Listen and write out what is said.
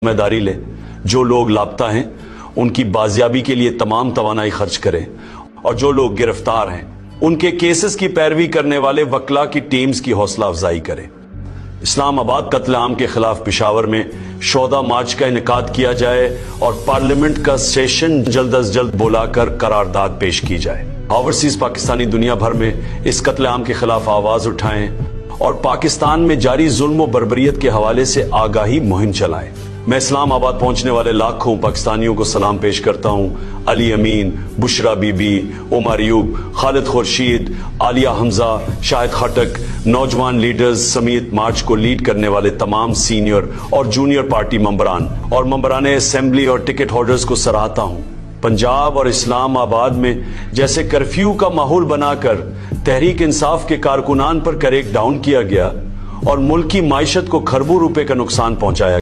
जिम्मेदारी लें। जो लोग लापता हैं उनकी बाजियाबी के लिए तमाम तवानाई खर्च करें और जो लोग गिरफ्तार हैं उनके केसेस की पैरवी करने वाले वकला की टीम्स की हौसला अफजाई करें। इस्लामाबाद कत्लेआम के खिलाफ पेशावर में 14 मार्च का इनेकाद किया जाए और पार्लियामेंट का सेशन जल्द अज जल्द बुलाकर करारदाद पेश की जाए। ओवरसीज पाकिस्तानी दुनिया भर में इस कत्लेआम के खिलाफ आवाज उठाएं और पाकिस्तान में जारी जुल्म व बर्बरियत के हवाले से आगाही मुहिम चलाएं। मैं इस्लामाबाद पहुंचने वाले लाखों पाकिस्तानियों को सलाम पेश करता हूं। अली अमीन, बुशरा बीबी, उमर अयूब, खालिद खुर्शीद, आलिया हमजा, शाहिद खटक, नौजवान लीडर्स समेत मार्च को लीड करने वाले तमाम सीनियर और जूनियर पार्टी मंबरान और मंबरान असेंबली और टिकट होल्डर्स को सराहता हूं। पंजाब और इस्लामाबाद में जैसे कर्फ्यू का माहौल बनाकर तहरीक इंसाफ के कारकुनान पर क्रैक डाउन किया गया और मुल्क की माइशत को खरबों रुपए का नुकसान पहुंचाया